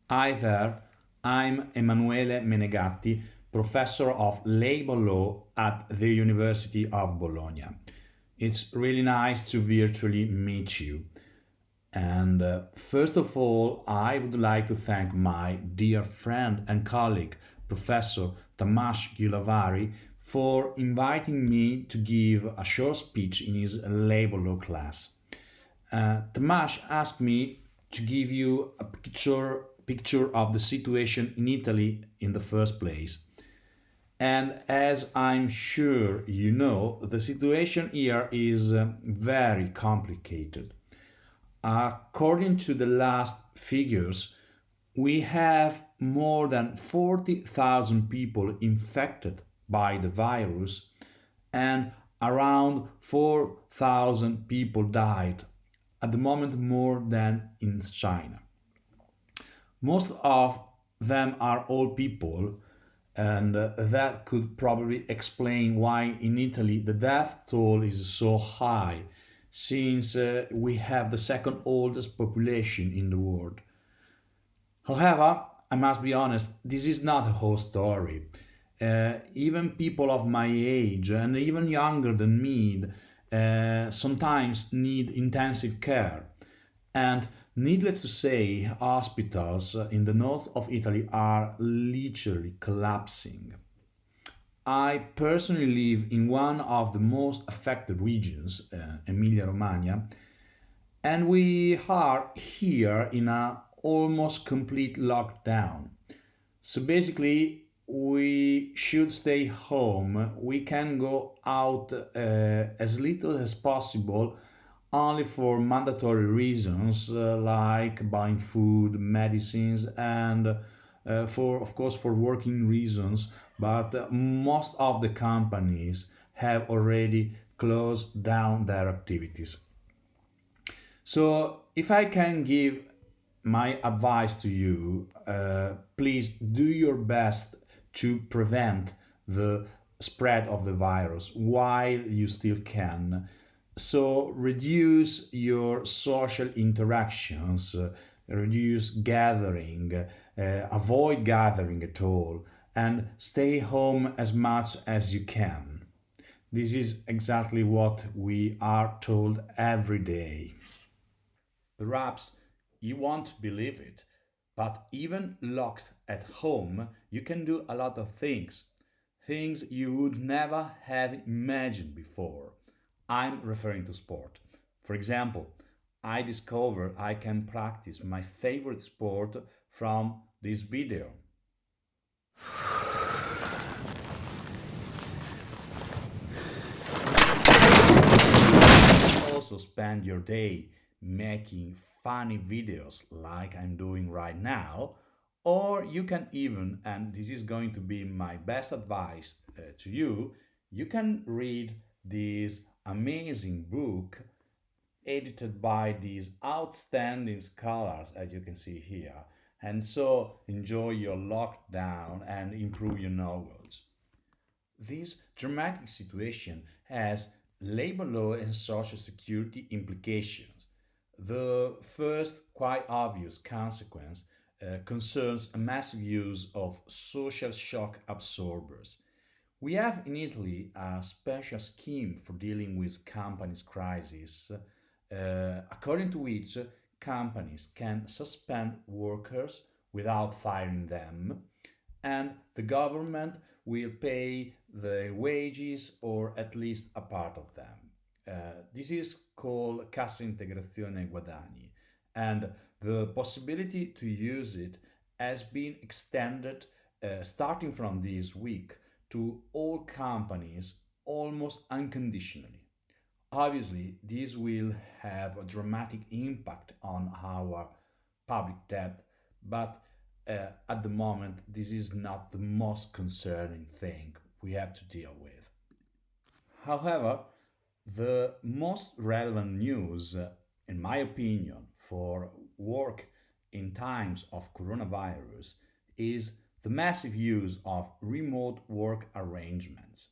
Hi there, I'm Emanuele Menegatti, professor of labor law at the University of Bologna. It's really nice to virtually meet you. And first of all, I would like to thank my dear friend and colleague, Professor Tamas Gilavari, for inviting me to give a short speech in his labor law class. Tamas asked me to give you a picture of the situation in Italy in the first place. And as I'm sure you know, the situation here is very complicated. According to the last figures, we have more than 40,000 people infected by the virus, and around 4,000 people died, at the moment more than in China. Most of them are old people, and that could probably explain why in Italy the death toll is so high, since we have the second oldest population in the world. However, I must be honest, this is not the whole story. Even people of my age and even younger than me sometimes need intensive care. And needless to say, hospitals in the north of Italy are literally collapsing. I personally live in one of the most affected regions, Emilia Romagna, and we are here in a almost complete lockdown. So basically, we should stay home. We can go out as little as possible, only for mandatory reasons like buying food, medicines, and for, of course, for working reasons. But most of the companies have already closed down their activities. So, if I can give my advice to you, please do your best to prevent the spread of the virus while you still can. So, reduce your social interactions, reduce gathering, avoid gathering at all, and stay home as much as you can. This is exactly what we are told every day. Perhaps you won't believe it, but even locked at home, you can do a lot of things. Things you would never have imagined before. I'm referring to sport. For example, I discovered I can practice my favorite sport from this video. Also spend your day making funny videos like I'm doing right now, or you can even, and this is going to be my best advice to you, you can read this amazing book edited by these outstanding scholars, as you can see here, and so enjoy your lockdown and improve your knowledge. This dramatic situation has labor law and social security implications. The first, quite obvious consequence concerns a massive use of social shock absorbers. We have in Italy a special scheme for dealing with companies' crises, according to which companies can suspend workers without firing them, and the government will pay the wages or at least a part of them. This is called Cassa Integrazione Guadagni, and the possibility to use it has been extended starting from this week to all companies almost unconditionally. Obviously, this will have a dramatic impact on our public debt, but at the moment, this is not the most concerning thing we have to deal with. However, the most relevant news, in my opinion, for work in times of coronavirus is the massive use of remote work arrangements.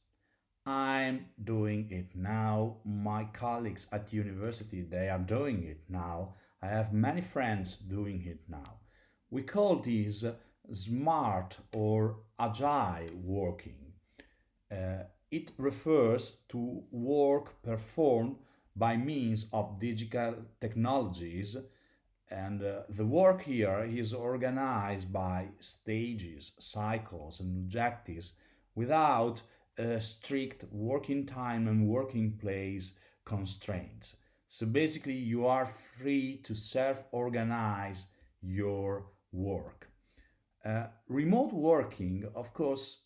I'm doing it now. My colleagues at university, they are doing it now. I have many friends doing it now. We call this smart or agile working. It refers to work performed by means of digital technologies, and the work here is organized by stages, cycles, and objectives without strict working time and working place constraints. So basically, you are free to self organize your work. Remote working, of course,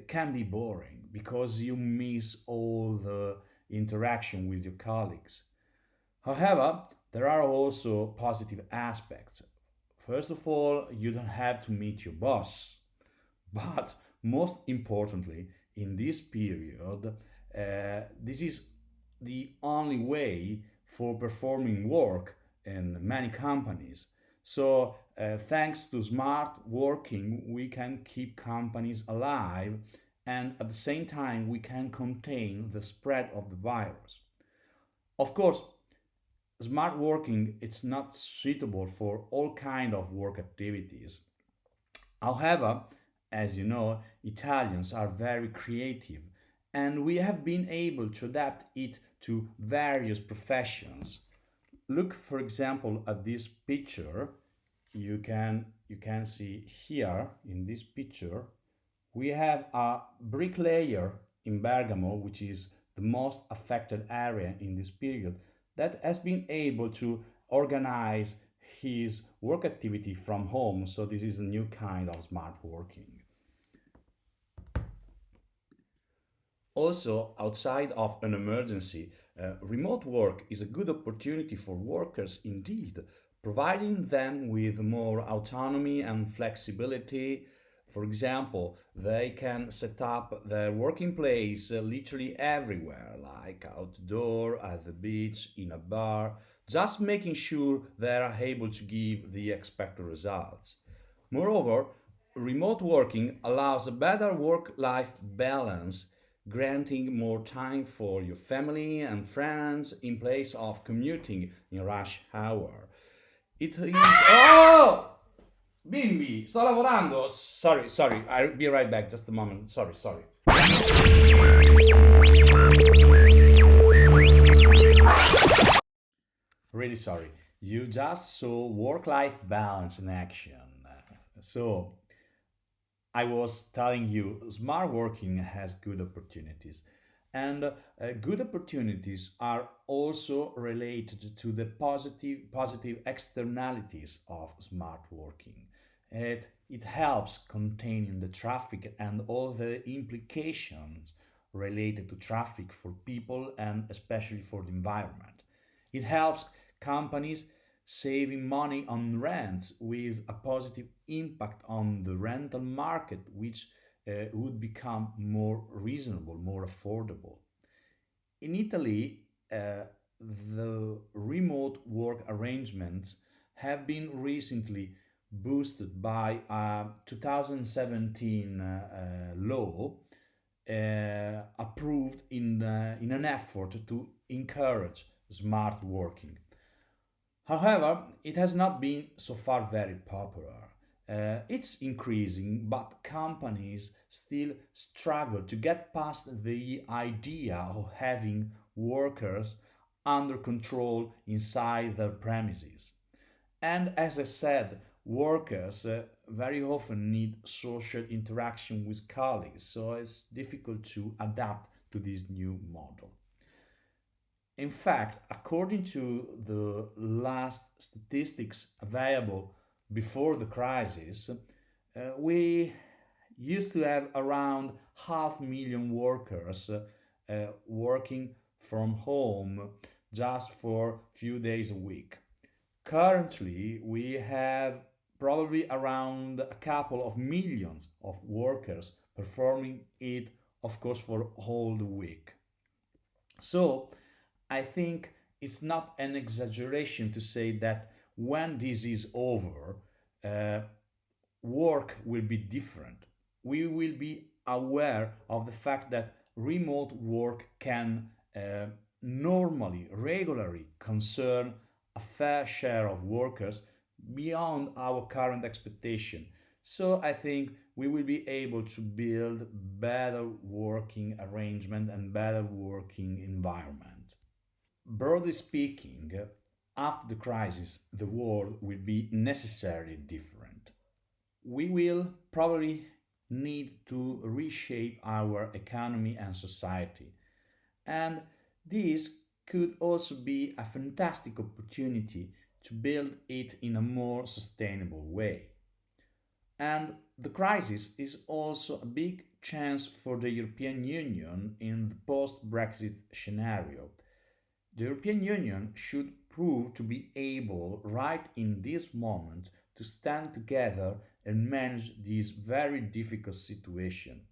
can be boring because you miss all the interaction with your colleagues. However, there are also positive aspects. First of all, you don't have to meet your boss. But most importantly, in this period, this is the only way for performing work in many companies. So, thanks to smart working, we can keep companies alive and at the same time, we can contain the spread of the virus. Of course, smart working it's not suitable for all kind of work activities. However, as you know, Italians are very creative and we have been able to adapt it to various professions. Look for example at this picture. You can see here in this picture we have a bricklayer in Bergamo, which is the most affected area in this period, that has been able to organize his work activity from home. So, this is a new kind of smart working. Also, outside of an emergency, remote work is a good opportunity for workers indeed, providing them with more autonomy and flexibility. For example, they can set up their working place literally everywhere, like outdoor, at the beach, in a bar, just making sure they are able to give the expected results. Moreover, remote working allows a better work life balance, granting more time for your family and friends in place of commuting in rush hour. It is. Oh! Bimbi, sto lavorando. Sorry, sorry. I'll be right back. Just a moment. Sorry, sorry. Really sorry. You just saw work life balance in action. So, I was telling you, smart working has good opportunities. And good opportunities are also related to the positive externalities of smart working. It helps containing the traffic and all the implications related to traffic for people and especially for the environment. It helps companies saving money on rents with a positive impact on the rental market, which would become more reasonable, more affordable. In Italy, the remote work arrangements have been recently boosted by a 2017 law approved in an effort to encourage smart working. However, it has not been so far very popular. It's increasing, but companies still struggle to get past the idea of having workers under control inside their premises. And as I said, workers very often need social interaction with colleagues, so it's difficult to adapt to this new model. In fact, according to the last statistics available before the crisis, we used to have around half million workers working from home just for few days a week. Currently, we have probably around a couple of millions of workers performing it, of course, for all the week. So, I think it's not an exaggeration to say that when this is over, uh, work will be different. We will be aware of the fact that remote work can normally, regularly concern a fair share of workers beyond our current expectation. So I think we will be able to build better working arrangement and better working environment. Broadly speaking, after the crisis, the world will be necessarily different. We will probably need to reshape our economy and society. And this could also be a fantastic opportunity to build it in a more sustainable way. And the crisis is also a big chance for the European Union in the post Brexit scenario. The European Union should prove to be able, right in this moment, to stand together and manage this very difficult situation.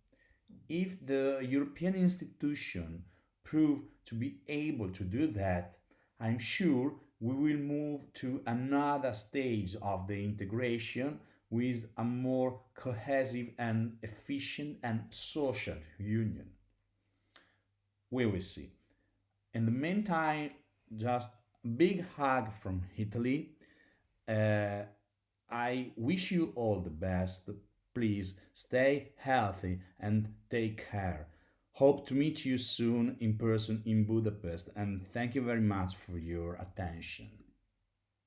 If the European institution prove to be able to do that, I'm sure we will move to another stage of the integration with a more cohesive and efficient and social union. We will see. In the meantime, just a big hug from Italy. Uh, I wish you all the best. Please stay healthy and take care. Hope to meet you soon in person in Budapest, and thank you very much for your attention.